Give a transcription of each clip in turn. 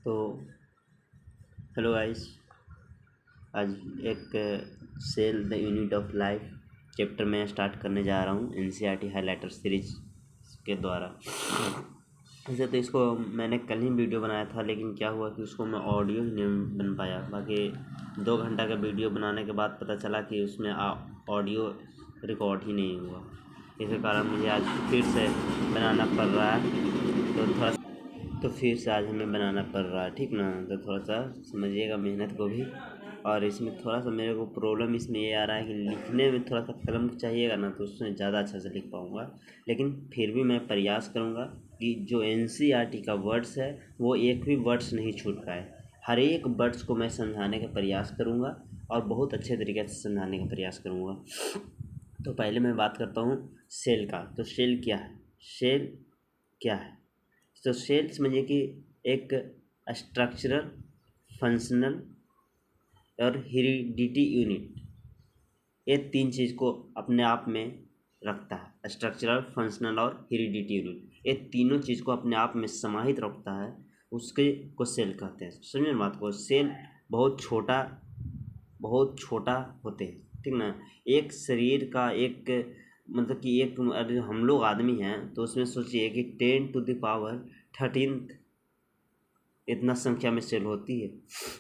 तो hello guys, आज एक cell the unit of life chapter में स्टार्ट करने जा रहा हूँ एनसीईआरटी हाइलाइटर सीरीज के द्वारा। वैसे तो इसको मैंने कल ही वीडियो बनाया था, लेकिन क्या हुआ कि उसको मैं ऑडियो ही नहीं बन पाया। बाकी 2 घंटा का वीडियो बनाने के बाद पता चला कि उसमें ऑडियो रिकॉर्ड ही नहीं हुआ। इसी कारण मुझे आज फिर से बनाना पड़ रहा है। तो फिर से आज हमें बनाना पड़ रहा है, ठीक ना। तो थोड़ा सा समझिएगा मेहनत को भी। और इसमें थोड़ा सा मेरे को प्रॉब्लम इसमें ये आ रहा है कि लिखने में थोड़ा सा कलम चाहिएगा ना, तो उसमें ज़्यादा अच्छा से लिख पाऊँगा। लेकिन फिर भी मैं प्रयास करूँगा कि जो एनसीईआरटी का वर्ड्स है वो एक भी वर्ड्स नहीं छूट पाए। हर एक वर्ड्स को मैं समझाने का प्रयास करूँगा और बहुत अच्छे तरीके से समझाने का प्रयास करूँगा। तो पहले मैं बात करता हूँ सेल का। तो सेल क्या है? सेल क्या है? तो सेल समझिए कि एक स्ट्रक्चरल, फंक्शनल और हेरिडिटी यूनिट, ये 3 चीज़ को अपने आप में रखता है। स्ट्रक्चरल, फंक्शनल और हेरिडिटी यूनिट, ये तीनों चीज़ को अपने आप में समाहित रखता है, उसके को सेल कहते हैं। समझिए बात को। सेल बहुत छोटा होते हैं, ठीक ना। एक शरीर का एक मतलब कि एक हम लोग आदमी हैं तो उसमें सोचिए कि 10⁻13 इतना संख्या में सेल होती है।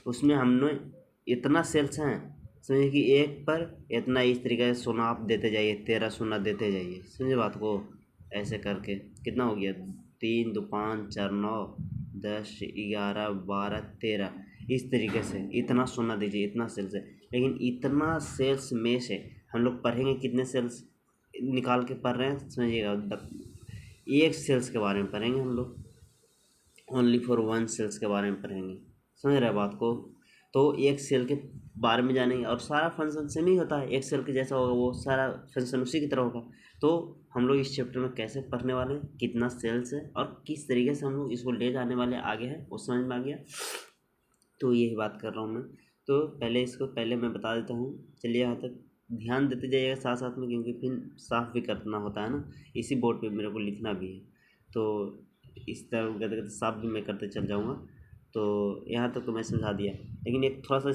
उसमें हमने इतना सेल्स हैं, समझिए कि एक पर इतना इस तरीके से सोना आप देते जाइए, 13 सोना देते जाइए। समझे बात को। ऐसे करके कितना हो गया? 3 2 5 4 9 10 11 12 13, इस तरीके से इतना सोना दीजिए, इतना सेल्स है। लेकिन इतना सेल्स में से हम लोग पढ़ेंगे कितने सेल्स निकाल के पढ़ रहे हैं, समझिएगा। एक सेल्स के बारे में पढ़ेंगे हम लोग, ओनली फॉर 1 सेल्स के बारे में पढ़ेंगे। समझ रहे बात को। तो एक सेल के बारे में जानेंगे और सारा फंक्शन सेम ही होता है। एक सेल के जैसा होगा वो सारा फंक्शन उसी की तरह होगा। तो हम लोग इस चैप्टर में कैसे पढ़ने वाले हैं, कितना सेल्स है और किस तरीके से हम लोग इसको ले जाने वाले आगे हैं, वो समझ में आ गया। तो यही बात कर रहा हूँ मैं। तो पहले मैं बता देता हूँ। चलिए यहाँ तक ध्यान देते जाइएगा साथ साथ में, क्योंकि फिर साफ भी करना होता है ना, इसी बोर्ड पे मेरे को लिखना भी है। तो इस तरह करते साफ भी मैं करते चल जाऊँगा। तो यहाँ तक तो मैं समझा दिया, लेकिन एक थोड़ा सा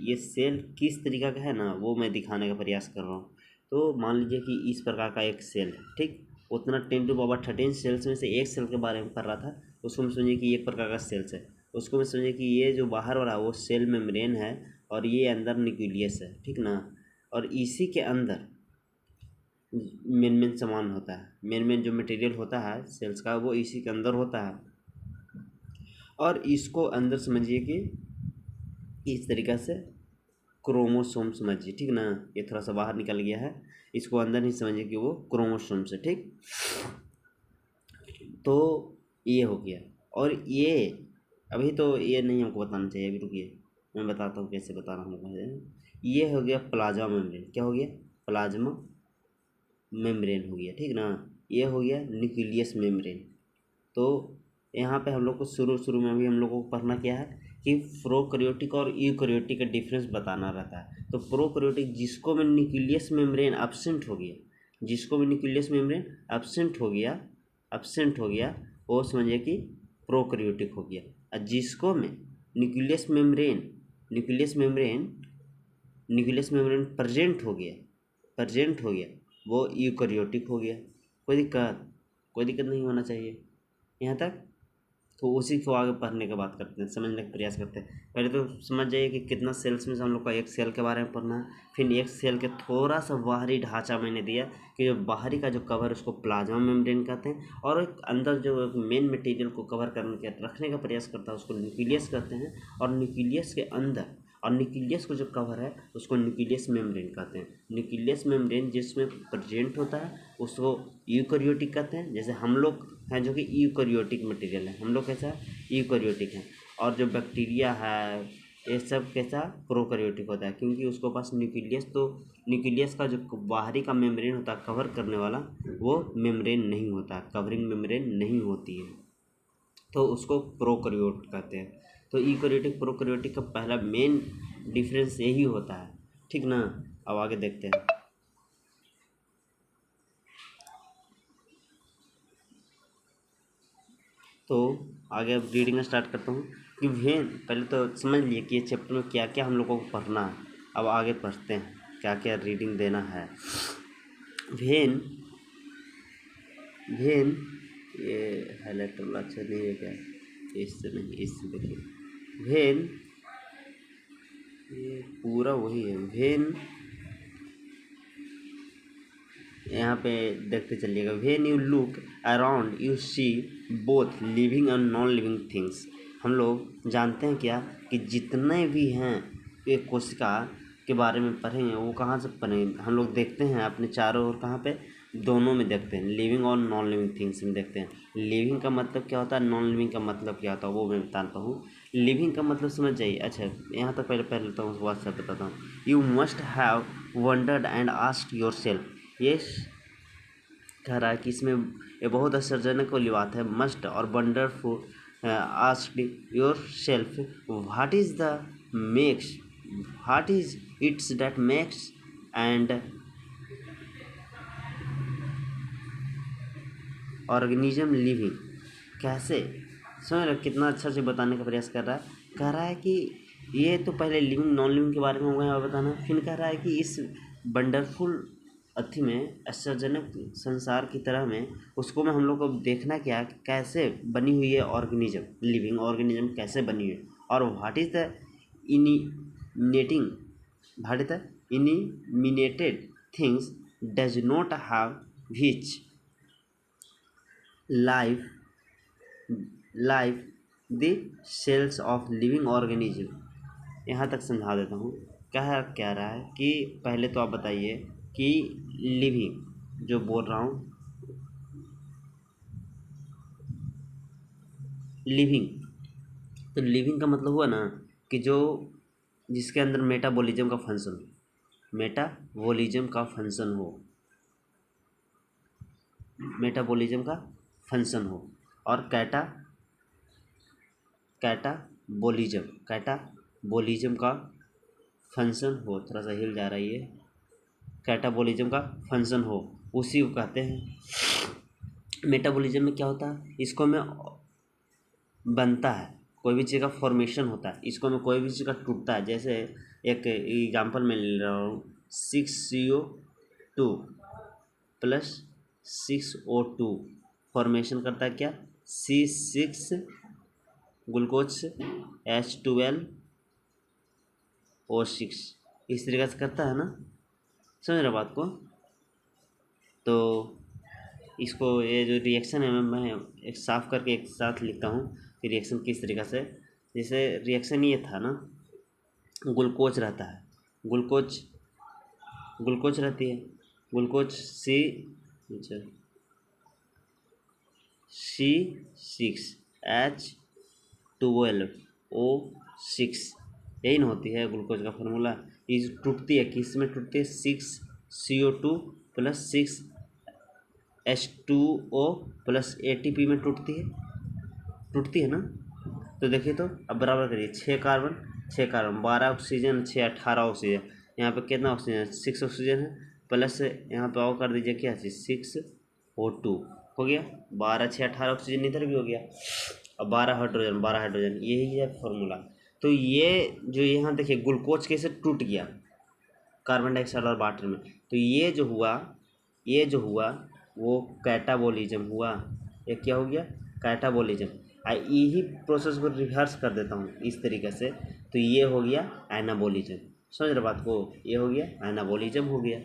ये सेल किस तरीका का है ना, वो मैं दिखाने का प्रयास कर रहा हूँ। तो मान लीजिए कि इस प्रकार का एक सेल है, ठीक। उतना 10⁻13 सेल्स में से एक सेल के बारे में पढ़ रहा था, उसको मैं समझिए कि एक प्रकार का सेल्स है। उसको मैं समझिए कि ये जो बाहर वाला वो सेल मेम्ब्रेन है और ये अंदर न्यूक्लियस है, ठीक ना। और इसी के अंदर मेन सामान होता है, मेन जो मटेरियल होता है सेल्स का, वो इसी के अंदर होता है। और इसको अंदर समझिए कि इस तरीक़ा से क्रोमोसोम समझिए, ठीक ना। ये थोड़ा सा बाहर निकल गया है, इसको अंदर नहीं समझिए कि वो क्रोमोसोम से, ठीक। तो ये हो गया। और ये अभी तो ये नहीं हमको बताना चाहिए, अभी रुकिए मैं बताता हूँ कैसे बता रहा हूँ। ये हो गया प्लाज्मा मेम्ब्रेन। क्या हो गया? प्लाज्मा मेम्ब्रेन हो गया, ठीक ना। ये हो गया न्यूक्लियस मेम्ब्रेन। तो यहाँ पे हम लोग को शुरू में भी हम लोगों को पढ़ना क्या है कि प्रोकैरियोटिक और यूकैरियोटिक का डिफरेंस बताना रहता है। तो प्रोकैरियोटिक जिसको में न्यूक्लियस मेम्ब्रेन एब्सेंट हो गया, जिसको भी न्यूक्लियस मेम्ब्रेन एब्सेंट हो गया वो समझिए कि प्रोकैरियोटिक हो गया। और जिसको में न्यूक्लियस मेम्ब्रेन प्रेजेंट हो गया वो यूकैरियोटिक हो गया। कोई दिक्कत नहीं होना चाहिए यहाँ तक। तो उसी को आगे पढ़ने की बात करते हैं, समझने का प्रयास करते हैं। पहले तो समझ जाइए कि कितना सेल्स में से हम लोग का एक सेल के बारे में पढ़ना है। फिर एक सेल के थोड़ा सा बाहरी ढांचा मैंने दिया कि जो बाहरी का जो कवर उसको प्लाज्मा मेम्ब्रेन कहते हैं, और एक अंदर जो मेन मटेरियल को कवर करने के रखने का प्रयास करता है उसको न्यूक्लियस कहते हैं। और न्यूक्लियस के अंदर और न्यूक्लियस को जो कवर है उसको न्यूक्लियस मेम्ब्रेन कहते हैं। न्यूक्लियस मेम्ब्रेन जिसमें प्रेजेंट होता है उसको यूकैरियोटिक कहते हैं। जैसे हम लोग हैं जो कि यूकैरियोटिक मटेरियल है, हम लोग कैसा यूकैरियोटिक हैं। और जो बैक्टीरिया है ये सब कैसा प्रोकैरियोटिक होता है, क्योंकि उसके पास न्यूक्लियस का जो बाहरी का मेम्ब्रेन होता है कवर करने वाला, वो मेम्ब्रेन नहीं होता, कवरिंग मेम्ब्रेन नहीं होती है, तो उसको प्रोकैरियोट कहते हैं। तो यूकैरियोटिक प्रोकैरियोटिक का पहला मेन डिफरेंस यही होता है, ठीक ना। अब आगे देखते हैं। तो आगे अब रीडिंग स्टार्ट करता हूँ कि वेन, पहले तो समझ लिए कि ये चैप्टर में क्या क्या हम लोगों को पढ़ना है। अब आगे पढ़ते हैं क्या क्या रीडिंग देना है। वेन, वेन, ये हाईलाइट वाला अच्छा नहीं है क्या, इससे नहीं, इससे देखिए। वेन, ये पूरा वही है। वेन, यहाँ पे देखते चलिएगा। When you look around you see both living and non living things. हम लोग जानते हैं क्या कि जितने भी हैं ये कोशिका के बारे में पढ़ेंगे, वो कहाँ से पढ़ेंगे, हम लोग देखते हैं अपने चारों ओर, कहाँ पे, दोनों में देखते हैं, लिविंग और नॉन लिविंग थिंग्स में देखते हैं। लिविंग का मतलब क्या होता है, नॉन लिविंग का मतलब क्या होता है, वो मैं बताता हूँ। लिविंग का मतलब समझ जाइए। अच्छा, यहाँ तक पहले पढ़ लेता हूँ, उसके बाद सब बताता हूँ। You must have wondered and asked yourself. ये कह रहा है कि इसमें ये बहुत आश्चर्यजनक वाली बात है, मस्ट और wonderful. Asked your self what is the makes, what is it's that makes and organism living. कैसे, समझ रहे कितना अच्छा से बताने का प्रयास कर रहा है। कह रहा है कि ये तो पहले लिविंग नॉन लिविंग के बारे में होगा बताना, फिर कह रहा है कि इस वंडरफुल अथी में, आश्चर्यजनक संसार की तरह में, उसको में हम लोग को देखना क्या कि कैसे बनी हुई है ऑर्गेनिज्म, लिविंग ऑर्गेनिज्म कैसे बनी हुई है, और what is the eliminating, what is the eliminated things does not have which life, life the cells of living organism. यहाँ तक समझा देता हूँ। कह रहा है कि पहले तो आप बताइए कि लिविंग जो बोल रहा हूँ, लिविंग, तो लिविंग का मतलब हुआ ना कि जो, जिसके अंदर मेटाबॉलिज्म का फंक्शन हो, मेटाबॉलिज्म का फंक्शन हो, मेटाबॉलिज्म का फंक्शन हो, और कैटाबोलिज्म, कैटाबोलिज्म का फंक्शन हो, थोड़ा सा हिल जा रही है, कैटाबोलिज्म का फंक्शन हो, उसी को कहते हैं। मेटाबॉलिज्म में क्या होता है, इसको में बनता है, कोई भी चीज़ का फॉर्मेशन होता है, इसको में कोई भी चीज़ का टूटता है। जैसे एक एग्जांपल में ले रहा हूँ, 6CO2 प्लस 6O2 फॉर्मेशन करता है क्या, C6 ग्लूकोज H12O6, इस तरीके से करता है ना, समझ रहे बात को। तो इसको, ये जो रिएक्शन है, मैं एक साफ करके एक साथ लिखता हूँ कि रिएक्शन किस तरीक़े से। जैसे रिएक्शन ये था ना, ग्लूकोज रहता है, ग्लूकोज, ग्लूकोज रहती है, ग्लूकोज C6H12O6, यही ना होती है ग्लूकोज का फार्मूला। ये टूटती है, किस में टूटती है, 6CO2 plus 6H2O plus ATP में टूटती है, टूटती है ना। तो देखिए, तो अब बराबर करिए, 6 कार्बन, 6 कार्बन, 12 ऑक्सीजन, 6 18 ऑक्सीजन, यहाँ पे कितना ऑक्सीजन, 6 ऑक्सीजन है, प्लस यहाँ पे और कर दीजिए क्या चीज़, 6O2 हो गया, 12 6 18 ऑक्सीजन इधर भी हो गया, अब 12 हाइड्रोजन, 12 हाइड्रोजन, यही है फॉर्मूला। तो ये जो यहाँ देखिए ग्लूकोज कैसे टूट गया कार्बन डाइऑक्साइड और वाटर में, तो ये जो हुआ, ये जो हुआ वो कैटाबोलिज्म हुआ। ये क्या हो गया, कैटाबोलिज्म। यही प्रोसेस को रिवर्स कर देता हूँ इस तरीके से, तो ये हो गया एनाबोलिज्म। समझ रहे बात को, ये हो गया एनाबोलिज्म, हो गया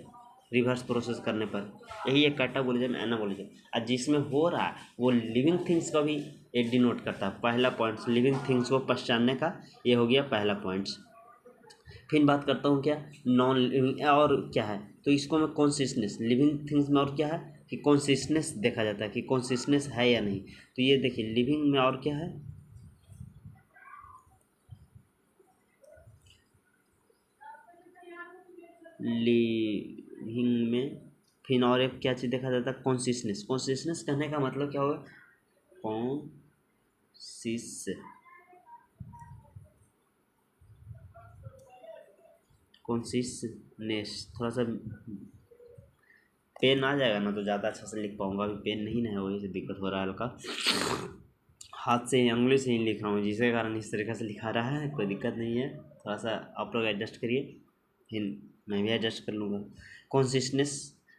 रिवर्स प्रोसेस करने पर, यही है कैटाबोलिज्म, एनाबोलिज्म। और जिसमें हो रहा है वो लिविंग थिंग्स का भी एक डिनोट करता है। पहला पॉइंट्स लिविंग थिंग्स को पहचानने का, ये हो गया पहला पॉइंट्स। फिर बात करता हूँ क्या, नॉन लिविंग और क्या है, तो इसको मैं कॉन्सियसनेस, लिविंग थिंग्स में और क्या है कि कॉन्सियसनेस देखा जाता है कि कॉन्सियसनेस है या नहीं। तो ये देखिए लिविंग में और क्या है, लिविंग में फिर और एक क्या चीज़ देखा जाता है, कॉन्सियसनेस। कॉन्सियसनेस कहने का मतलब क्या होगा, कॉन्सियसनेस, थोड़ा सा पेन आ जाएगा ना तो ज़्यादा अच्छा से लिख पाऊंगा, अभी पेन नहीं ना है, वही से दिक्कत हो रहा है हल्का। हाथ से ही उंगली से ही लिख रहा हूँ, जिसके कारण इस तरीके से लिखा रहा है। कोई दिक्कत नहीं है, थोड़ा सा आप लोग एडजस्ट करिए, फिर मैं भी एडजस्ट कर लूँगा। कॉन्सिस्टनेस,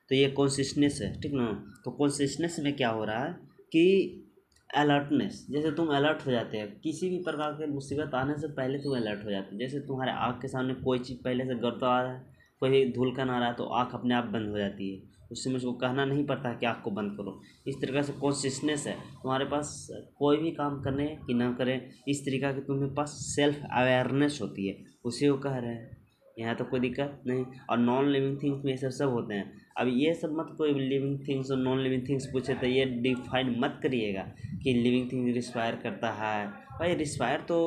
तो ये कॉन्सिस्टनेस है, ठीक ना। तो कॉन्सिस्टनेस में क्या हो रहा है कि अलर्टनेस, जैसे तुम अलर्ट हो जाते हैं किसी भी प्रकार के मुसीबत आने से पहले तुम अलर्ट हो जाते हो। जैसे तुम्हारे आँख के सामने कोई चीज़ पहले से गड़ता आ रहा है, कोई धूलकण आ रहा है, तो आँख अपने आप बंद हो जाती है, उससे मुझको कहना नहीं पड़ता कि आँख को बंद करो। इस तरीके से कॉन्सियसनेस है तुम्हारे पास, कोई भी काम करने कि ना करें, इस तरीका की तुम्हारे पास सेल्फ अवेयरनेस होती है, उसी को कह रहे हैं। यहाँ तो कोई दिक्कत नहीं। और नॉन लिविंग थिंग्स में ये सब होते हैं। अब ये सब मत कोई लिविंग थिंग्स और नॉन लिविंग थिंग्स पूछे तो ये डिफाइन मत करिएगा कि लिविंग थिंग रिस्पायर करता है। भाई रिस्पायर तो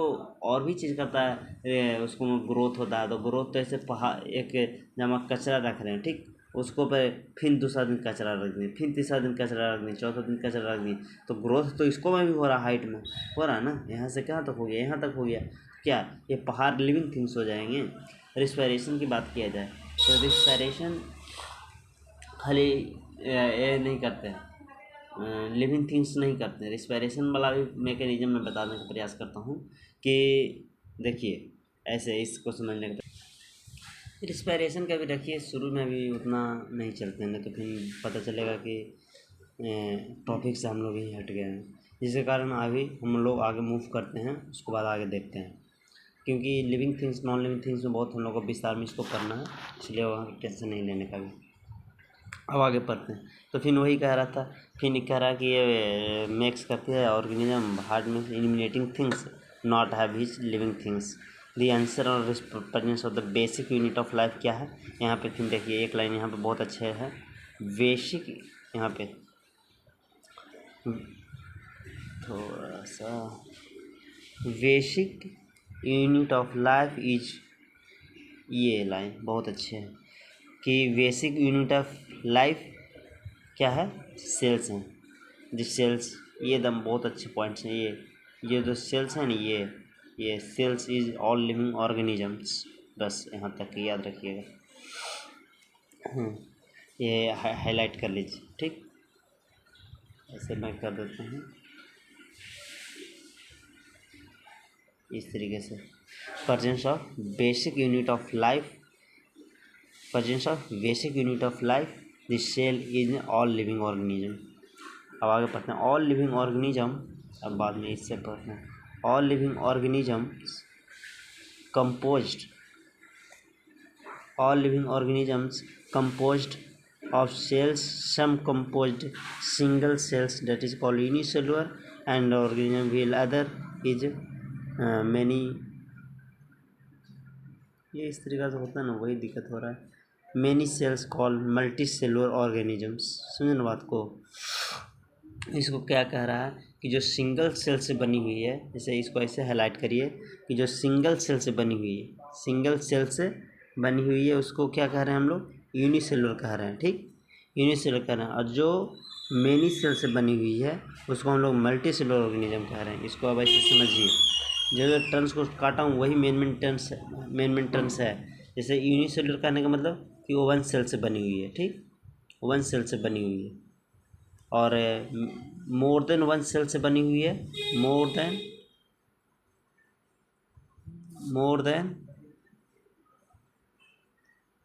और भी चीज़ करता है, उसको ग्रोथ होता है, तो ग्रोथ तो ऐसे पहाड़ एक जमा कचरा रख रहे हैं, ठीक, उसको पे फिर दूसरा दिन कचरा रख दी, फिर तीसरा दिन कचरा रख दी, चौथा दिन कचरा रख दी, तो ग्रोथ तो इसको में भी हो रहा, हाइट में हो रहा है ना। यहाँ से कहाँ तक हो गया, यहाँ तक हो गया, क्या ये पहाड़ लिविंग थिंग्स हो जाएंगे। रिस्पायरेशन की बात किया जाए तो रिस्पायरेशन खाली ये नहीं करते हैं, लिविंग थिंग्स नहीं करते हैं। रिस्पायरेशन वाला भी मैकेनिज्म मैं बताने का प्रयास करता हूँ कि देखिए ऐसे इसको समझने का, रिस्पायरेशन का भी रखिए, शुरू में भी उतना नहीं चलते हैं, नहीं तो फिर पता चलेगा कि टॉपिक से हम लोग ही हट गए हैं, जिसके कारण अभी हम लोग आगे मूव करते हैं, उसके बाद आगे देखते हैं। क्योंकि living things non living things में बहुत हम लोग को विस्तार में इसको करना है, इसलिए वहाँ टेंशन नहीं लेने का भी। अब आगे पढ़ते हैं। तो फिर वही कह रहा था, फिर कह रहा कि ये मिक्स करती है ऑर्गेनिज्म हार्ड में eliminating things not have his living things. The answer और presence of the basic unit of life क्या है। यहाँ पे फिर देखिए एक लाइन यहाँ पे बहुत अच्छे है, बेसिक, यहाँ पे थोड़ा सा, basic unit of life is, ये लाइन बहुत अच्छे है कि बेसिक यूनिट ऑफ लाइफ क्या है, सेल्स हैं। जिस सेल्स, ये दम बहुत अच्छे पॉइंट्स हैं, ये जो सेल्स हैं ना, ये cells is all living organisms, बस यहाँ तक याद रखिएगा। ये हाईलाइट कर लीजिए, ठीक, ऐसे मैं कर देता हूँ इस तरीके से। Presence of basic unit of life, presence of basic unit of life, this cell is all living organism. अब आगे पढ़ते हैं ऑल लिविंग ऑर्गेनिज्म, अब बाद में इससे पढ़ते हैं। All living organisms composed, all living organisms composed of cells, some composed single cells, that is called unicellular, and organism will other is many, ये इस तरीका से होता है ना, वही दिक्कत हो रहा है। Many cells call multi cellular organisms, समझे ना बात को। इसको क्या कह रहा है कि जो सिंगल सेल से बनी हुई है, जैसे इसको ऐसे हाईलाइट करिए कि जो सिंगल सेल से बनी हुई है, सिंगल सेल से बनी हुई है, उसको क्या कह रहे हैं हम लोग, यूनिसेलुलर कह रहे हैं, ठीक, यूनिसेलुलर कह रहे हैं। और जो मेनी सेल से बनी हुई है उसको हम लोग मल्टी सेलुलर ऑर्गेनिज्म कह रहे हैं। इसको अब ऐसे समझिए, जो टर्म्स को काटा हूँ वही मेन टर्म्स है। जैसे यूनिसेलुलर कहने का मतलब कि वो वन सेल से बनी हुई है, ठीक, वन सेल से बनी हुई है। और मोर देन वन सेल से बनी हुई है, मोर देन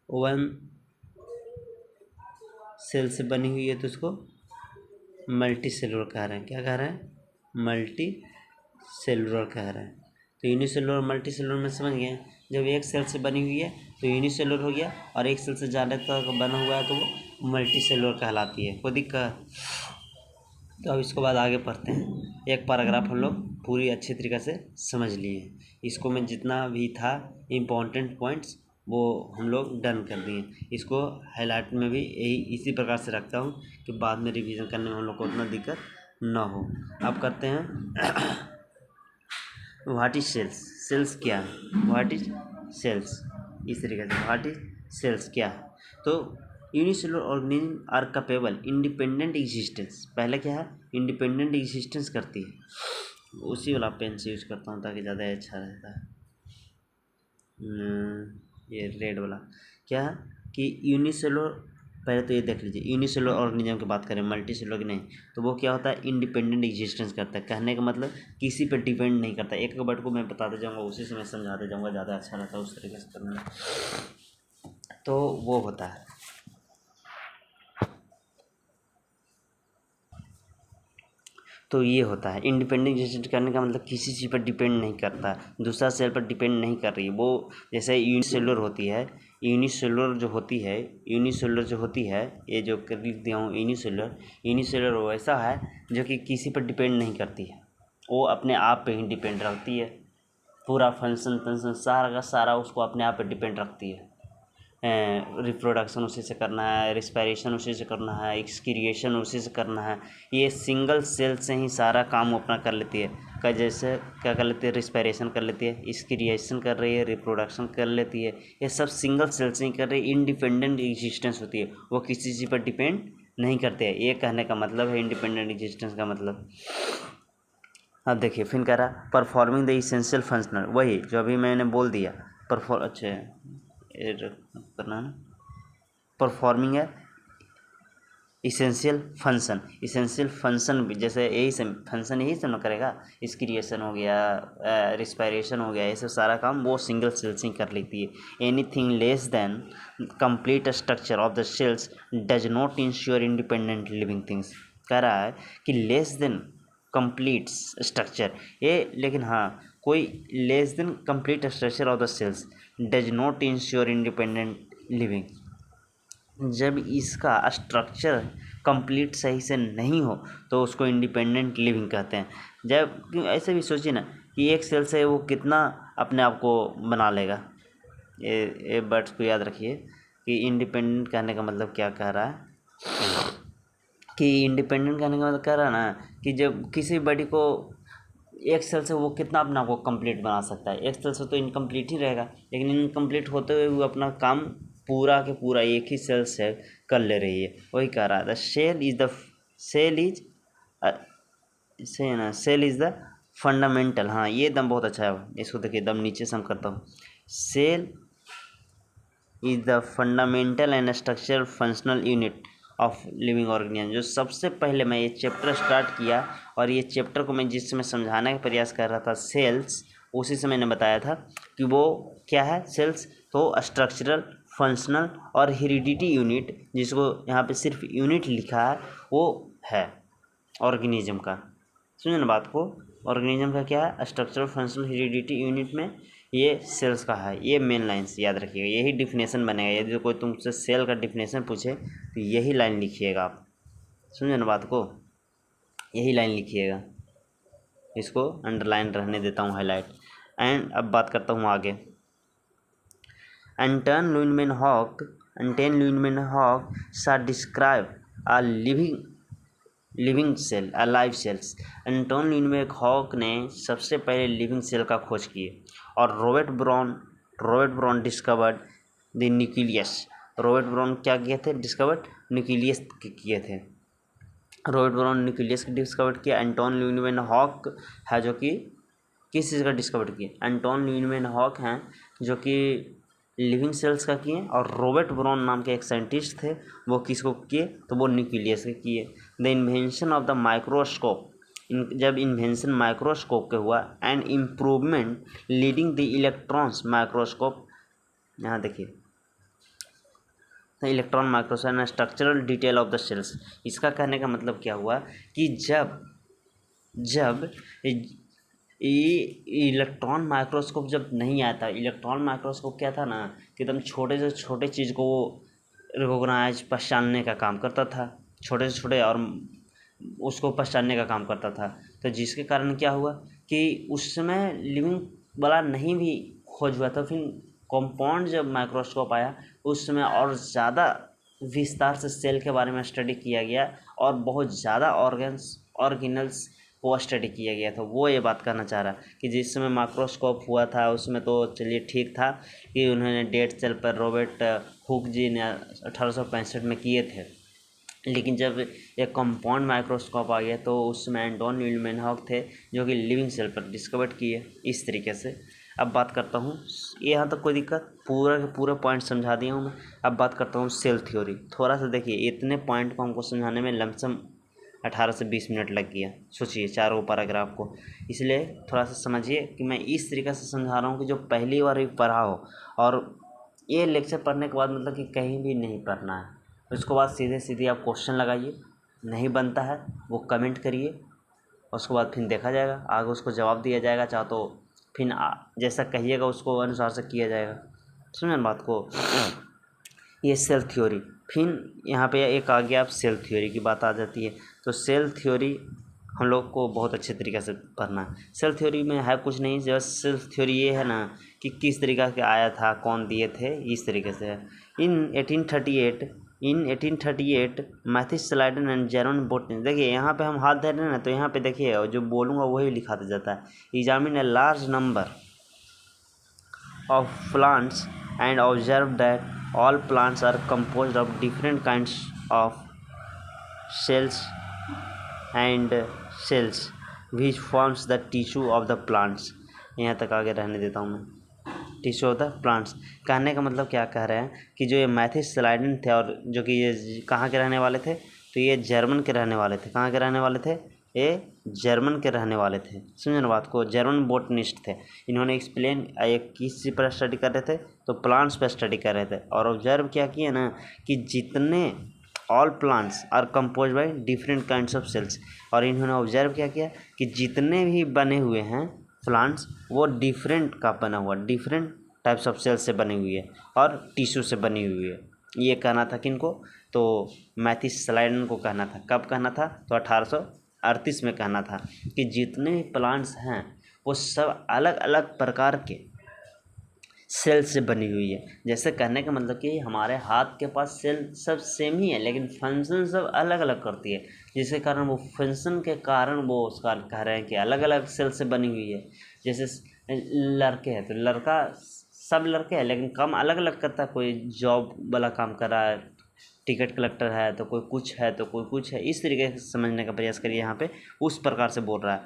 वन सेल से बनी हुई है, तो उसको मल्टी सेलुलर कह रहे हैं। क्या कह रहे हैं, मल्टी सेलुलर कह रहे हैं। तो यूनिसेलुलर मल्टी सेलुलर में समझ गए, जब एक सेल से बनी हुई है तो यूनिसेलुलर हो गया, और एक सेल से ज़्यादा तक बना हुआ है तो वो मल्टी सेलुलर कहलाती है। कोई दिक्कत। तो अब इसके बाद आगे पढ़ते हैं। एक पैराग्राफ हम लोग पूरी अच्छी तरीक़े से समझ लिए हैं। इसको मैं जितना भी था इम्पोर्टेंट पॉइंट्स वो हम लोग डन कर दिए। इसको हाईलाइट में भी यही इसी प्रकार से रखता हूँ कि बाद में रिवीजन करने में हम लोग को उतना दिक्कत ना हो। अब करते हैं व्हाट इज सेल्स, सेल्स क्या है, व्हाट इज सेल्स, इस तरीके से व्हाट इज सेल्स क्या है। तो unicellular organism are capable independent existence, पहले क्या है, इंडिपेंडेंट एग्जिस्टेंस करती है। उसी वाला पेन से यूज करता हूँ ताकि ज़्यादा अच्छा रहता है। ये रेड वाला क्या है कि यूनिसेलुलर पहले तो ये देख लीजिए, यूनिसेलुलर ऑर्गेनिज्म की बात करें, मल्टी सेलुलर की नहीं, तो वो क्या होता है, इंडिपेंडेंट एग्जिस्टेंस करता है। कहने का मतलब किसी पर डिपेंड नहीं करता। एक वर्ड को मैं बताते जाऊँगा, उसी से मैं समझाते जाऊँगा, ज़्यादा अच्छा रहता है उस तरीके से करना। तो वो होता है, तो ये होता है इंडिपेंडेंट एग्जिस्ट करने का मतलब किसी चीज़ पर डिपेंड नहीं करता, दूसरा सेल पर डिपेंड नहीं कर रही है। वो जैसे यूनिसेलुलर होती है, यूनिसेलुलर जो होती है, ये जो कर लिख दिया हूँ यूनिसेलुलर वो ऐसा है जो कि किसी पर डिपेंड नहीं करती है, वो अपने आप पे ही डिपेंड रखती है। पूरा फंक्शन सारा का सारा उसको अपने आप पे डिपेंड रखती है। रिप्रोडक्शन उसी से करना है, रिस्पायरेशन उसी से करना है, एक्सक्रिएशन उसी से करना है। ये सिंगल सेल से ही सारा काम अपना कर लेती है। का जैसे क्या कर लेती है, रिस्पायरेशन कर लेती है, एक्सक्रिएशन कर रही है, रिप्रोडक्शन कर लेती है। ये सब सिंगल सेल से ही कर रही है, इंडिपेंडेंट एग्जिस्टेंस होती है, वो किसी चीज़ पर डिपेंड नहीं करते हैं। ये कहने का मतलब है इंडिपेंडेंट एग्जिस्टेंस का मतलब। अब देखिए फिर कह रहा परफॉर्मिंग द इसेंशियल फंक्शनल, वही जो अभी मैंने बोल दिया। अच्छा ये करना ना, परफॉर्मिंग है इसेंशियल फंक्शन भी, जैसे यही से फंक्शन यही से ना करेगा, एक्सक्रिएशन हो गया, रिस्पायरेशन हो गया, ये सब सारा काम वो सिंगल सेल से ही कर लेती है। Anything less than complete structure of the cells does not ensure independent living things. कह रहा है कि लेस देन कंप्लीट स्ट्रक्चर ये, लेकिन हाँ कोई less than complete structure of the cells does not ensure independent living. जब इसका स्ट्रक्चर कंप्लीट सही से नहीं हो तो उसको इंडिपेंडेंट लिविंग कहते हैं। जब ऐसे भी सोचिए ना कि एक सेल से वो कितना अपने आप को बना लेगा। ये वर्ड्स को याद रखिए कि इंडिपेंडेंट कहने का मतलब क्या कह रहा है, कि इंडिपेंडेंट कहने का मतलब कह रहा है ना कि जब किसी बॉडी को एक सेल से वो कितना अपना को कंप्लीट बना सकता है। एक सेल से तो इनकम्प्लीट ही रहेगा, लेकिन इनकम्प्लीट होते हुए वो अपना काम पूरा के पूरा एक ही सेल से कर ले रही है। वही कह रहा है द सेल इज से ना सेल इज़ द फंडामेंटल। हाँ ये एकदम बहुत अच्छा है, इसको देखिए एकदम नीचे से हम करता हूँ। Cell is the fundamental and structural functional unit of living organism. जो सबसे पहले मैं ये चैप्टर स्टार्ट किया और ये चैप्टर को मैं जिस समय समझाने का प्रयास कर रहा था सेल्स, उसी से मैंने बताया था कि वो क्या है सेल्स, तो स्ट्रक्चरल फंक्शनल और हेरिडिटी यूनिट, जिसको यहाँ पे सिर्फ यूनिट लिखा है, वो है ऑर्गेनिज्म का। सुनिए ना बात को, ऑर्गेनिज्म का क्या है, स्ट्रक्चरल फंक्शनल हेरिडिटी यूनिट में ये सेल्स का है। ये मेन लाइन्स याद रखिएगा, यही डिफिनेशन बनेगा। यदि कोई तुमसे सेल का डिफिनेशन पूछे तो यही लाइन लिखिएगा आप। समझे ना बात को, यही लाइन लिखिएगा, इसको अंडरलाइन रहने देता हूँ हाईलाइट। एंड अब बात करता हूँ आगे। एंटन लुइनमैन-हॉक सा describe a living cell a live cells. Anton Leeuwenhoek ने सबसे पहले लिविंग सेल का खोज किए और Robert Brown discovered the nucleus. Robert Brown क्या किए थे, डिस्कवर्ड न्यूक्लियस किए थे। रॉबर्ट ब्राउन न्यूक्लियस डिस्कवर्ड किया। एंटोन लुइनमैन-हॉक है जो कि किस चीज़ का डिस्कवर किए, एंटोन लुइनमैन-हॉक हैं जो कि लिविंग सेल्स का किए, और रॉबर्ट ब्राउन नाम के एक साइंटिस्ट थे, वो किसको किए, तो वो न्यूक्लियस के किए। The invention of the microscope, जब इन्वेंशन माइक्रोस्कोप का हुआ, and improvement leading the electrons microscope, यहाँ देखिए electron microscope and structural detail of the cells. इसका कहने का मतलब क्या हुआ कि जब इलेक्ट्रॉन माइक्रोस्कोप जब नहीं आया था, इलेक्ट्रॉन माइक्रोस्कोप क्या था ना कि एकदम छोटे से छोटे चीज़ को वो रिकॉग्नाइज पहचानने का काम करता था, छोटे से छोटे, और उसको पहचानने का काम करता था। तो जिसके कारण क्या हुआ कि उस समय लिविंग वाला नहीं भी खोज हुआ था, फिर कंपाउंड जब माइक्रोस्कोप आया उस समय और ज़्यादा विस्तार से सेल के बारे में स्टडी किया गया और बहुत ज़्यादा ऑर्गेनल्स को स्टडी किया गया था। वो ये बात कहना चाह रहा कि जिस समय माइक्रोस्कोप हुआ था उसमें तो चलिए ठीक था कि उन्होंने डेड सेल पर रॉबर्ट हुक जी ने 1865 में किए थे, लेकिन जब एक कंपाउंड माइक्रोस्कोप आ गया तो उसमें एंटोन लुइनमैन-हॉक थे जो कि लिविंग सेल पर डिस्कवर किए। इस तरीके से अब बात करता हूँ, यहाँ तक कोई दिक्कत, पूरा का पूरा पॉइंट समझा दिया हूँ मैं। अब बात करता हूँ सेल थ्योरी। थोड़ा सा देखिए, इतने पॉइंट को हमको समझाने में लमसम 18 से 20 मिनट लग गया। सोचिए, चारों पैराग्राफ को। इसलिए थोड़ा सा समझिए कि मैं इस तरीक़े से समझा रहा हूँ कि जो पहली बार भी पढ़ा हो, और ये लेक्चर पढ़ने के बाद मतलब कि कहीं भी नहीं पढ़ना है। उसके बाद सीधे सीधे आप क्वेश्चन लगाइए, नहीं बनता है वो कमेंट करिए, उसके बाद फिर देखा जाएगा, आगे उसको जवाब दिया जाएगा। चाहे तो फिर जैसा कहिएगा उसको अनुसार से किया जाएगा। सुनिए बात को। ये सेल थ्योरी, फिर यहाँ पे एक आ गया, अब सेल थ्योरी की बात आ जाती है। तो सेल थ्योरी हम लोग को बहुत अच्छे तरीक़े से पढ़ना है। सेल थ्योरी में है कुछ नहीं, जस्ट सेल थ्योरी ये है ना कि किस तरीक़ा के आया था, कौन दिए थे, इस तरीके से है। In 1838 Matthias Schleiden and German botany. देखिए यहाँ पे हम हाथ धर रहे हैं ना, तो यहाँ पे देखिए, और जो बोलूँगा वही लिखा जाता है। Examine a large number of plants and observe that all plants are composed of different kinds of cells and cells which forms the tissue of the plants। यहाँ तक आगे रहने देता हूँ मैं। टिश्यू ऑफ द प्लांट्स कहने का मतलब क्या कह रहे हैं कि जो ये मैथ्यूस स्लाइडन थे, और जो कि ये कहाँ के रहने वाले थे, तो ये जर्मन के रहने वाले थे। कहाँ के रहने वाले थे, ये जर्मन के रहने वाले थे। समझे ना बात को, जर्मन बोटनिस्ट थे। इन्होंने एक्सप्लेन एक किस चीज़ पर स्टडी कर रहे थे, तो प्लांट्स पर स्टडी कर रहे थे। और ऑब्जर्व क्या किए ना कि जितने all plants are compose by different kinds of cells. और इन्होंने ऑब्जर्व क्या किया कि जितने भी बने हुए हैं प्लांट्स, वो डिफरेंट का बना हुआ, डिफरेंट टाइप्स ऑफ सेल्स से बनी हुई है और टिश्यू से बनी हुई है। ये कहना था किनको, तो मैथ्यूस स्लाइडन को कहना था। कब कहना था, तो 1838 में कहना था कि जितने भी प्लांट्स हैं वो सब अलग अलग प्रकार के सेल से बनी हुई है। जैसे कहने का मतलब कि हमारे हाथ के पास सेल सब सेम ही है, लेकिन फंक्शन सब अलग अलग करती है, जिसके कारण वो फंक्शन के कारण वो उसका कह रहे हैं कि अलग अलग सेल से बनी हुई है। जैसे लड़के हैं, तो लड़का सब लड़के हैं लेकिन काम अलग अलग करता है। कोई जॉब वाला काम कर रहा है, टिकट कलेक्टर है, तो कोई कुछ है, तो कोई कुछ है। इस तरीके से समझने का प्रयास करिए, यहाँ पे उस प्रकार से बोल रहा है।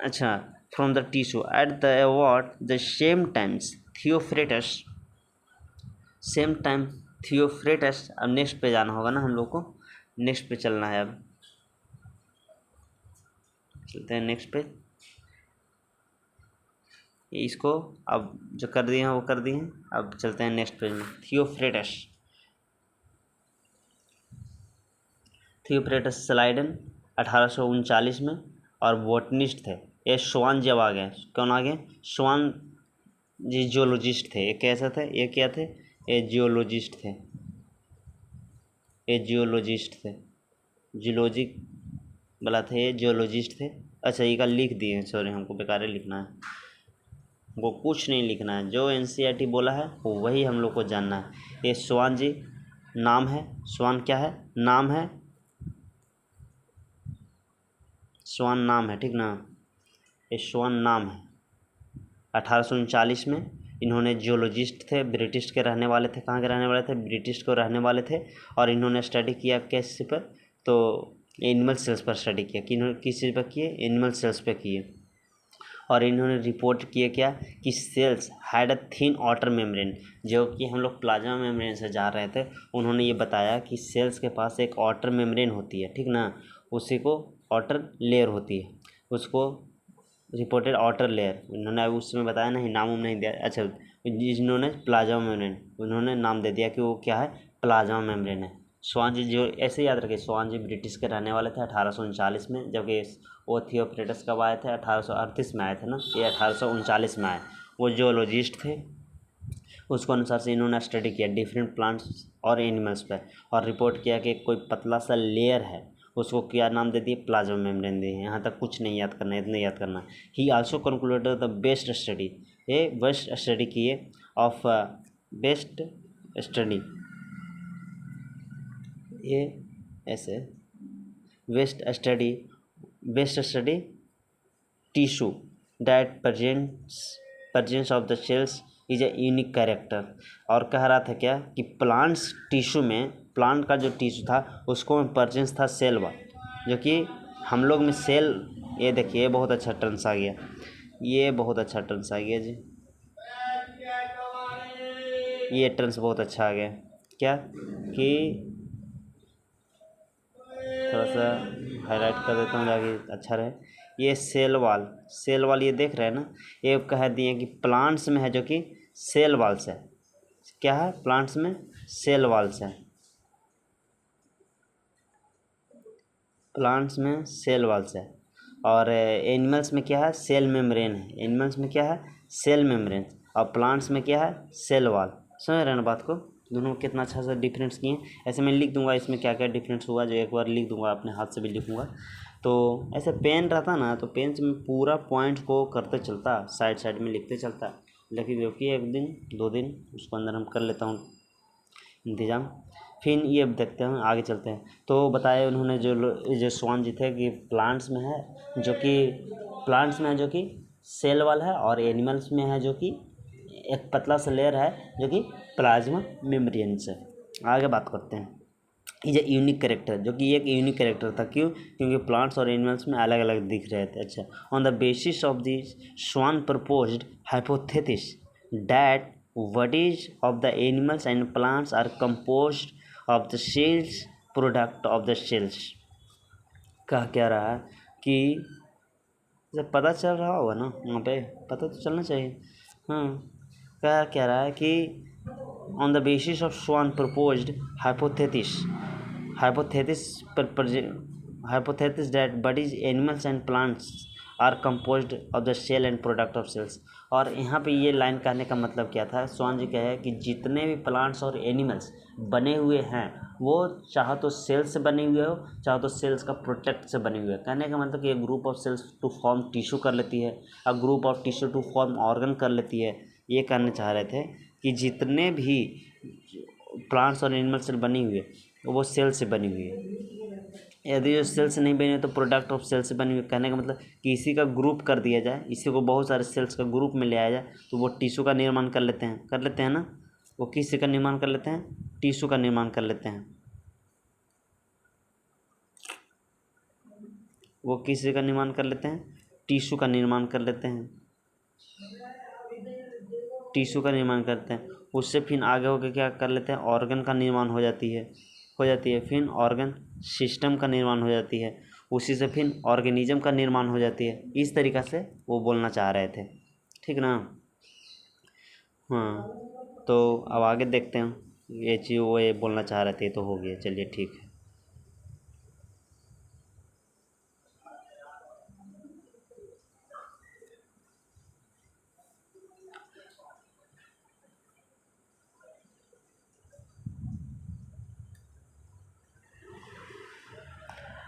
अच्छा, from the tissue at the award the same times Theophrastus, same time Theophrastus. अब नेक्स्ट पे जाना होगा ना हम लोग को, नेक्स्ट पे चलना है। अब चलते हैं नेक्स्ट पे। इसको अब जो कर दिए हैं वो कर दिए हैं, अब चलते हैं नेक्स्ट पेज में। थियोफ्रेटस, थियोफ्रेटस स्लाइडन 1839 में, और बोटनिस्ट थे। ये स्वान जब आ गए, कौन आ गए, स्वान जी जियोलॉजिस्ट थे। ये कैसे थे, ये क्या थे, ये जियोलॉजिस्ट थे। ये जियोलॉजिस्ट थे, जियोलॉजिक वाला थे, ये जियोलॉजिस्ट थे। अच्छा, ये का लिख दिए, सॉरी हमको बेकार लिखना है, वो कुछ नहीं लिखना है। जो एनसीईआरटी बोला है वो वही हम लोग को जानना है। ये स्वान जी नाम है, स्वान क्या है, नाम है, स्वान नाम है, ठीक ना। ये स्वान नाम है। 1839 में इन्होंने जियोलॉजिस्ट थे, ब्रिटिश के रहने वाले थे। कहाँ के रहने वाले थे, ब्रिटिश को रहने वाले थे। और इन्होंने स्टडी किया किस पर, तो एनिमल सेल्स पर स्टडी किया। किस चीज़ पर किए, एनिमल सेल्स पर किए। और इन्होंने रिपोर्ट किया क्या कि cells had a thin outer membrane, जो कि हम लोग प्लाज्मा मेम्ब्रेन से जा रहे थे। उन्होंने ये बताया कि सेल्स के पास एक आउटर मेम्ब्रेन होती है, ठीक ना, उसी को आउटर लेयर होती है, उसको रिपोर्टेड आउटर लेयर। उन्होंने अभी उसमें बताया नहीं, नाम नहीं दिया। अच्छा, जिन्होंने प्लाज्मा मेम्ब्रेन, उन्होंने नाम दे दिया कि वो क्या है, प्लाज्मा मेम्ब्रेन है। स्वान जी, जो ऐसे याद रखिए, स्वान जी ब्रिटिश के रहने वाले थे 1839 में, जबकि वो थियोफ्रेटस कब आए थे, 1838 में आए थे ना, ये 1839 में आए। वो जियोलॉजिस्ट थे, उसको अनुसार से इन्होंने स्टडी किया डिफरेंट प्लांट्स और एनिमल्स पर, और रिपोर्ट किया कि कोई पतला सा लेयर है, उसको क्या नाम दे दिए, प्लाज्मा मेम्ब्रेन दिए। यहाँ तक कुछ नहीं याद करना, इतना याद करना। He also concluded the best study, ये बेस्ट स्टडी किए ऑफ बेस्ट स्टडी, ये ऐसे best study tissue that presence of the cells is a unique character. और कह रहा था क्या कि प्लांट्स टिश्यू में, प्लांट का जो टिश्यू था उसको में प्रेजेंस था सेल वा, जो कि हम लोग में सेल। ये देखिए, ये बहुत अच्छा टर्म्स आ गया, ये बहुत अच्छा टर्म्स आ गया जी। ये टर्म्स बहुत अच्छा आ गया, क्या कि थोड़ा सा हाईलाइट कर देता हूँ ताकि अच्छा रहे। ये सेल वाल ये देख रहे हैं ना, ये कह दिए कि प्लांट्स में है जो कि सेल वाल्स है। क्या है? प्लांट्स में सेल वाल्स है, प्लांट्स में सेल वाल्स है। और एनिमल्स में क्या है? सेल मेम्ब्रेन है। एनिमल्स में क्या है? Cell membrane. और प्लांट्स में क्या है? Cell wall. समझ रहे हैं ना बात को? दोनों कितना अच्छा सा डिफरेंस किए। ऐसे मैं लिख दूंगा इसमें क्या क्या डिफरेंस हुआ, जो एक बार लिख दूंगा, अपने हाथ से भी लिखूंगा। तो ऐसे पेन रहता ना, तो पेन से मैं पूरा पॉइंट को करते चलता, साइड साइड में लिखते चलता। लेकिन जो कि एक दिन 2 दिन उसको अंदर हम कर लेता हूँ इंतज़ाम। फिर ये देखते हैं, आगे चलते हैं। तो बताए उन्होंने जो स्वान जी थे कि प्लांट्स में है जो कि सेल वाला है, और एनिमल्स में है जो कि एक पतला सा लेयर है जो कि प्लाज्मा मेम्ब्रेन से। आगे बात करते हैं। इज ए यूनिक कैरेक्टर, जो कि एक यूनिक कैरेक्टर था। क्यों? क्योंकि प्लांट्स और एनिमल्स में अलग अलग दिख रहे थे। अच्छा, on the basis of this Schwann proposed hypothesis that bodies of the animals and plants are composed of the cells product of the cells। कहा क्या रहा कि जब पता चल रहा होगा ना, वहाँ पे पता तो चलना चाहिए। हाँ, कहा क्या रहा है कि on the basis of Schwann proposed hypothesis hypothesis that bodies animals and plants are composed of the cell and product of cells। और यहाँ पे ये लाइन कहने का मतलब क्या था? स्वान जी कहे कि जितने भी प्लांट्स और एनिमल्स बने हुए हैं वो चाहे तो सेल्स से बने हुए हो, चाहे तो सेल्स का प्रोडक्ट से बने हुए। कहने का मतलब कि एक group of cells to form tissue कर लेती है, a group of tissue to form organ कर लेती है। ये कहना चाह रहे थे कि जितने भी प्लांट्स और एनिमल्स से बनी हुई है वो सेल से बनी हुई है। यदि जो सेल से नहीं बनी है तो प्रोडक्ट ऑफ सेल से बनी हुई है। कहने का मतलब कि इसी का ग्रुप कर दिया जाए, इसी को बहुत सारे सेल्स का ग्रुप में ले आया जाए तो वो टिश्यू का निर्माण कर लेते हैं ना। वो किसी का निर्माण कर लेते हैं? टिश्यू का निर्माण कर लेते हैं। वो किसी का निर्माण कर लेते हैं? टिश्यू का निर्माण कर लेते हैं। टिश्यू का निर्माण करते हैं। उससे फिर आगे होकर क्या कर लेते हैं? ऑर्गन का निर्माण हो जाती है। फिर ऑर्गन सिस्टम का निर्माण हो जाती है। उसी से फिर ऑर्गेनिज्म का निर्माण हो जाती है। इस तरीक़ा से वो बोलना चाह रहे थे, ठीक ना? हाँ, तो अब आगे देखते हैं। ये चीज़ वो ये बोलना चाह रहे थे तो हो गया, चलिए ठीक है।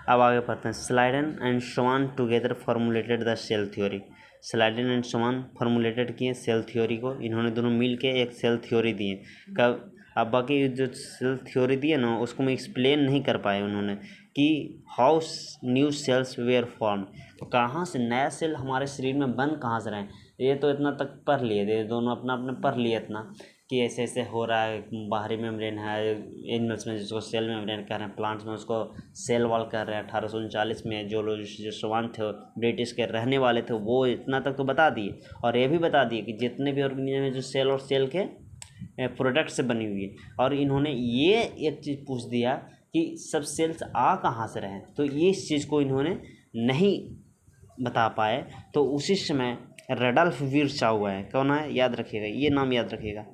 अब आगे पढ़ते हैं। Schleiden and Schwann together formulated the cell theory. Schleiden and Schwann formulated किए सेल थ्योरी को। इन्होंने दोनों मिल के एक सेल थ्योरी दिए। कब? अब बाकी जो सेल थ्योरी दिए ना उसको मैं एक्सप्लेन नहीं कर पाए उन्होंने कि how new cells were form, तो कहाँ से नया सेल हमारे शरीर में बन कहाँ से रहे। ये तो इतना तक पढ़ लिए थे दोनों, अपना अपने पढ़ लिए इतना कि ऐसे ऐसे हो रहा है। बाहरी मेम्ब्रेन है एनिमल्स में जिसको सेल मेम्ब्रेन कह रहे हैं, प्लांट्स में उसको सेल वॉल कह रहे हैं। 1839 में जो स्वान थे ब्रिटिश के रहने वाले थे वो इतना तक तो बता दिए। और ये भी बता दिए कि जितने भी ऑर्गेनिज्म हैं जो सेल और सेल के प्रोडक्ट से बनी हुई है। और इन्होंने ये एक चीज़ पूछ दिया कि सब सेल्स आ कहाँ से रहे, तो ये इस चीज़ को इन्होंने नहीं बता पाए। तो उसी समय रडल्फ विर्चाउ है। कौन है? याद रखिएगा, ये नाम याद रखिएगा,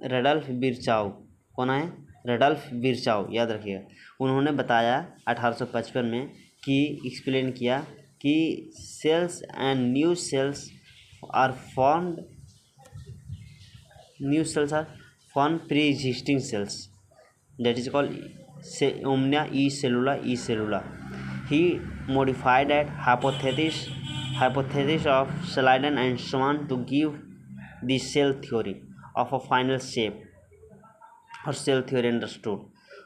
रडल्फ विर्चाउ। कौन है? रडल्फ विर्चाउ, याद रखिएगा। उन्होंने बताया 1855 में कि एक्सप्लेन किया कि cells and new cells are formed pre existing cells, that is called omnia e cellula। He modified that hypothesis of Schleiden and Schwann to give the cell theory of a final shape और cell theory understood.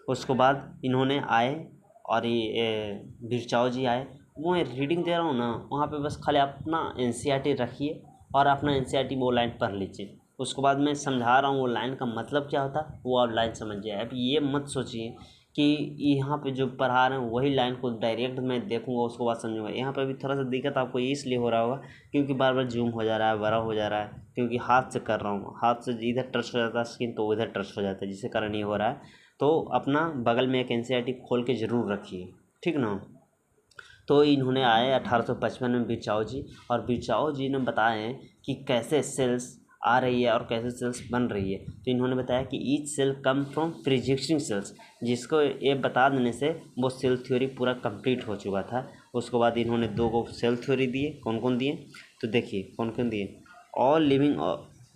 उसके बाद इन्होंने आए और ये विर्चाओ जी आए। वो reading दे रहा हूँ ना, वहाँ पे बस खाली अपना एनसीईआरटी रखिए और अपना एनसीईआरटी वो लाइन पढ़ लीजिए। उसके बाद मैं समझा रहा हूँ वो लाइन का मतलब क्या होता है, वो आप लाइन समझ जाए। अब ये मत सोचिए कि यहाँ पे जो पढ़ा रहे हैं वही लाइन को डायरेक्ट मैं देखूंगा, उसको बात समझूंगा। यहाँ पे भी थोड़ा सा दिक्कत आपको इसलिए हो रहा होगा क्योंकि बार बार जूम हो जा रहा है, बड़ा हो जा रहा है, क्योंकि हाथ से कर रहा हूँ, हाथ से इधर टच हो जाता है स्क्रीन तो उधर टच हो जाता है, जिसके कारण ये हो रहा है। तो अपना बगल में एक एनसीईआरटी खोल के ज़रूर रखिए, ठीक ना। तो इन्होंने आए 1855 में बिरचाओ जी, और बिरचाओ जी ने बताए कि कैसे सेल्स आ रही है और कैसे सेल्स बन रही है। तो इन्होंने बताया कि each cell come from preexisting cells, जिसको ये बता देने से वो सेल थ्योरी पूरा कंप्लीट हो चुका था। उसके बाद इन्होंने 2 को सेल थ्योरी दिए। कौन कौन दिए, तो देखिए कौन कौन दिए। ऑल लिविंग,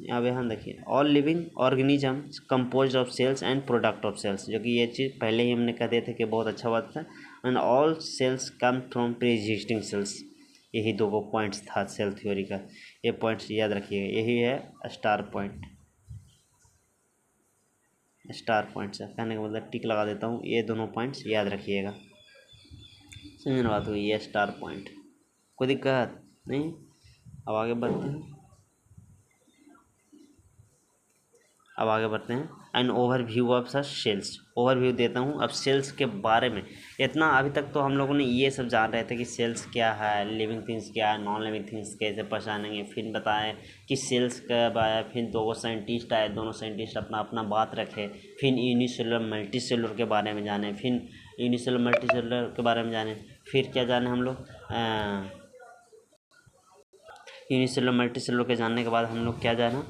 यहाँ देखिए, all living organisms compose of cells and product of cells, जो कि ये चीज़ पहले ही हमने कह दिए थे कि बहुत अच्छा बात था। And all cells come from pre existing cells, यही 2 पॉइंट्स था सेल थ्योरी का। ये पॉइंट्स याद रखिएगा, यही है स्टार पॉइंट। स्टार पॉइंट्स है, कहने का मतलब टिक लगा देता हूँ, ये दोनों पॉइंट्स याद रखिएगा। समझना बात हुई, ये स्टार पॉइंट, कोई दिक्कत नहीं। अब आगे बढ़ते हैं, and overview of the cells, overview देता हूँ अब सेल्स के बारे में। इतना अभी तक तो हम लोगों ने ये सब जान रहे थे कि सेल्स क्या है, लिविंग थिंग्स क्या है, नॉन लिविंग थिंग्स कैसे पहचानेंगे। फिर बताएं कि सेल्स कब आया, फिर 2 साइंटिस्ट आए, दोनों साइंटिस्ट अपना अपना बात रखे। फिर यूनिसेलुलर मल्टी सेलुलर के बारे में जाने, फिर यूनिसेलुलर मल्टी सेलुलर के बारे में जाने। फिर क्या जाने हम लोग, यूनिसेलुलर मल्टी सेलुलर के जानने के बाद हम लोग क्या जाना,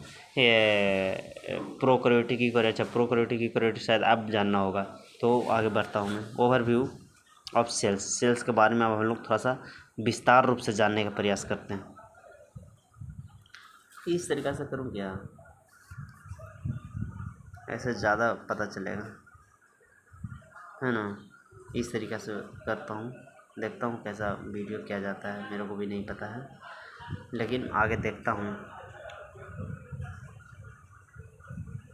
प्रोकैरियोटिक यूकेरियोट। अच्छा, प्रोकैरियोटिक यूकेरियोट शायद अब जानना होगा। तो आगे बढ़ता हूँ मैं, ओवरव्यू ऑफ सेल्स, सेल्स के बारे में अब हम लोग थोड़ा सा विस्तार रूप से जानने का प्रयास करते हैं। इस तरीक़ा से करूँ क्या, ऐसे ज़्यादा पता चलेगा, है ना। इस तरीक़ा से करता हूँ, देखता हूँ कैसा वीडियो किया जाता है, मेरे को भी नहीं पता है, लेकिन आगे देखता हूँ।